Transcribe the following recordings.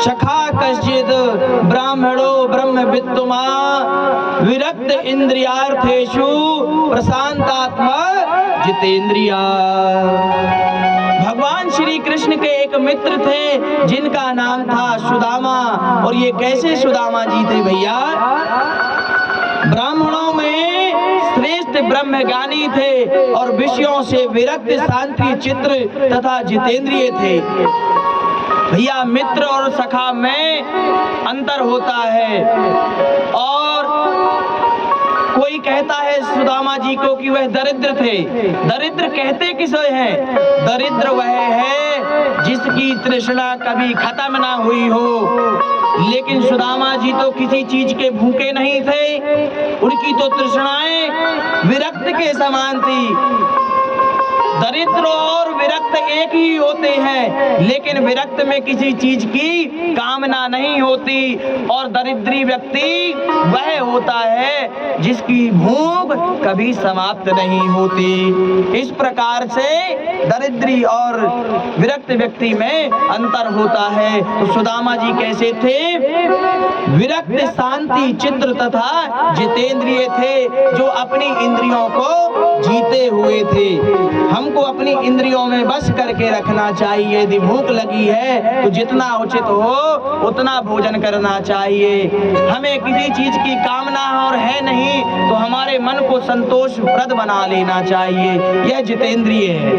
सखा कश्चित ब्राह्मणो ब्रह्म वित्तुमा विरक्त इंद्रियार्थेषु प्रशांतात्मा जितेंद्रिया। भगवान श्री कृष्ण के एक मित्र थे जिनका नाम था सुदामा। और ये कैसे सुदामा जी थे भैया? ब्राह्मणों में श्रेष्ठ ब्रह्मज्ञानी थे और विषयों से विरक्त शांति चित्र तथा जितेंद्रिय थे। भैया मित्र और सखा में अंतर होता है। और कोई कहता है सुदामा जी को कि वह दरिद्र थे। दरिद्र कहते किसे हैं? दरिद्र वह है जिसकी तृष्णा कभी खत्म ना हुई हो। लेकिन सुदामा जी तो किसी चीज के भूखे नहीं थे, उनकी तो तृष्णाएं विरक्त के समान थी। दरिद्र और विरक्त एक ही होते हैं, लेकिन विरक्त में किसी चीज की कामना नहीं होती और दरिद्री व्यक्ति वह होता है जिसकी भूख कभी समाप्त नहीं होती। इस प्रकार से दरिद्री और विरक्त व्यक्ति में अंतर होता है। तो सुदामा जी कैसे थे? विरक्त शांति चित्र तथा जितेंद्रिय थे, जो अपनी इंद्रियों को जीते हुए थे। हमको अपनी इंद्रियों में बस करके रखना चाहिए। यदि भूख लगी है तो जितना उचित हो उतना भोजन करना चाहिए। हमें किसी चीज की कामना और है नहीं तो हमारे मन को संतोषप्रद बना लेना चाहिए। यह जितेंद्रिय है।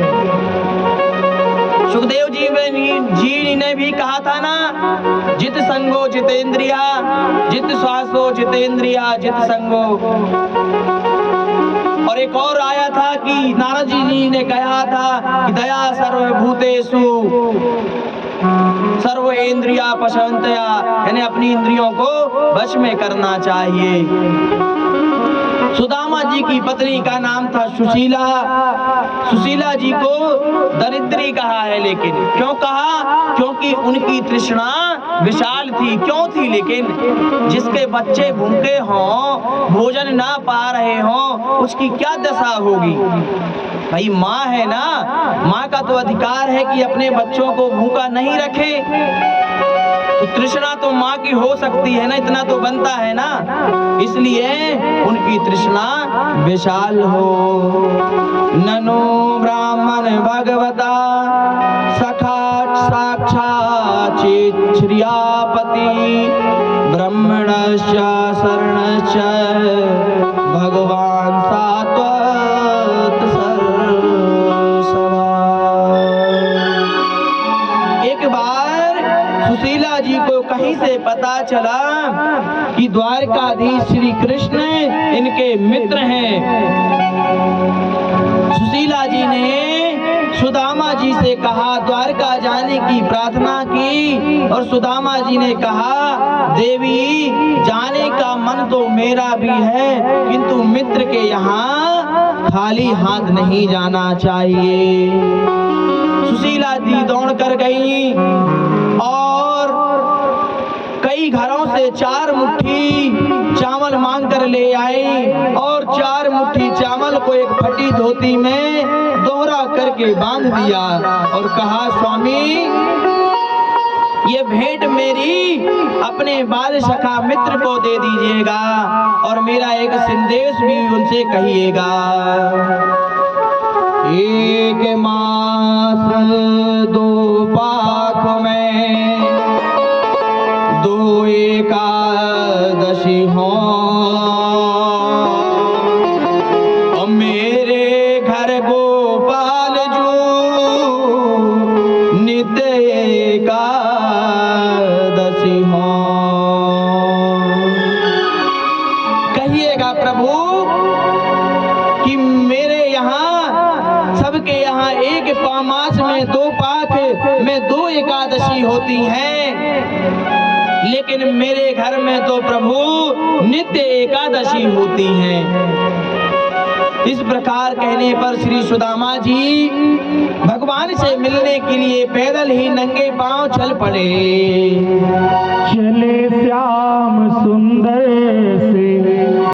सुखदेव जी ने भी कहा था ना, जित संगो जितेंद्रिया, जित श्वासो जितेंद्रिया, जित संगो। और एक और आया था कि नारद जी ने कहा था कि दया सर्वभूतेषु सर्व इंद्रिया पशवंतया, यानी अपनी इंद्रियों को वश में करना चाहिए। सुदामा जी की पत्नी का नाम था सुशीला। सुशीला जी को दरिद्री कहा है, लेकिन क्यों कहा? क्योंकि उनकी तृष्णा विशाल थी। क्यों थी? लेकिन जिसके बच्चे भूखे हों, भोजन ना पा रहे हों, उसकी क्या दशा होगी? भाई माँ है ना, माँ का तो अधिकार है कि अपने बच्चों को भूखा नहीं रखे। तो तृष्णा तो माँ की हो सकती है ना, इतना तो बनता है ना। इसलिए उनकी तृष्णा विशाल हो। ननो ब्राह्मण भगवता सखा साक्षात् श्रियापति ब्रह्मणस्य शरणस्य भगवान सात्वत सर्वसवा। एक बार सुशीला जी को कहीं से पता चला कि द्वारकाधीश श्री कृष्ण इनके मित्र हैं। सुशीला जी ने सुदामा जी से कहा, द्वारका जाने की प्रार्थना की। और सुदामा जी ने कहा, देवी जाने का मन तो मेरा भी है, किंतु मित्र के यहाँ खाली हाथ नहीं जाना चाहिए। सुशीला जी दौड़ कर गई और कई घरों से 4 मुट्ठी चावल मांग कर ले आई और 4 मुट्ठी चावल को एक फटी धोती में दोहरा करके बांध दिया और कहा, स्वामी ये भेंट मेरी अपने बाल सखा मित्र को दे दीजिएगा और मेरा एक संदेश भी उनसे कहिएगा। एक मास 2 पाख में 2 एकादशी हो, और मेरे घर गोपाल जो नित्य एकादशी हो। कहिएगा प्रभु कि मेरे यहाँ सबके यहाँ एक मास में 2 पाख में 2 एकादशी होती हैं, लेकिन मेरे घर में तो प्रभु नित्य एकादशी होती हैं। इस प्रकार कहने पर श्री सुदामा जी भगवान से मिलने के लिए पैदल ही नंगे पांव चल पड़े। चले श्याम सुंदर से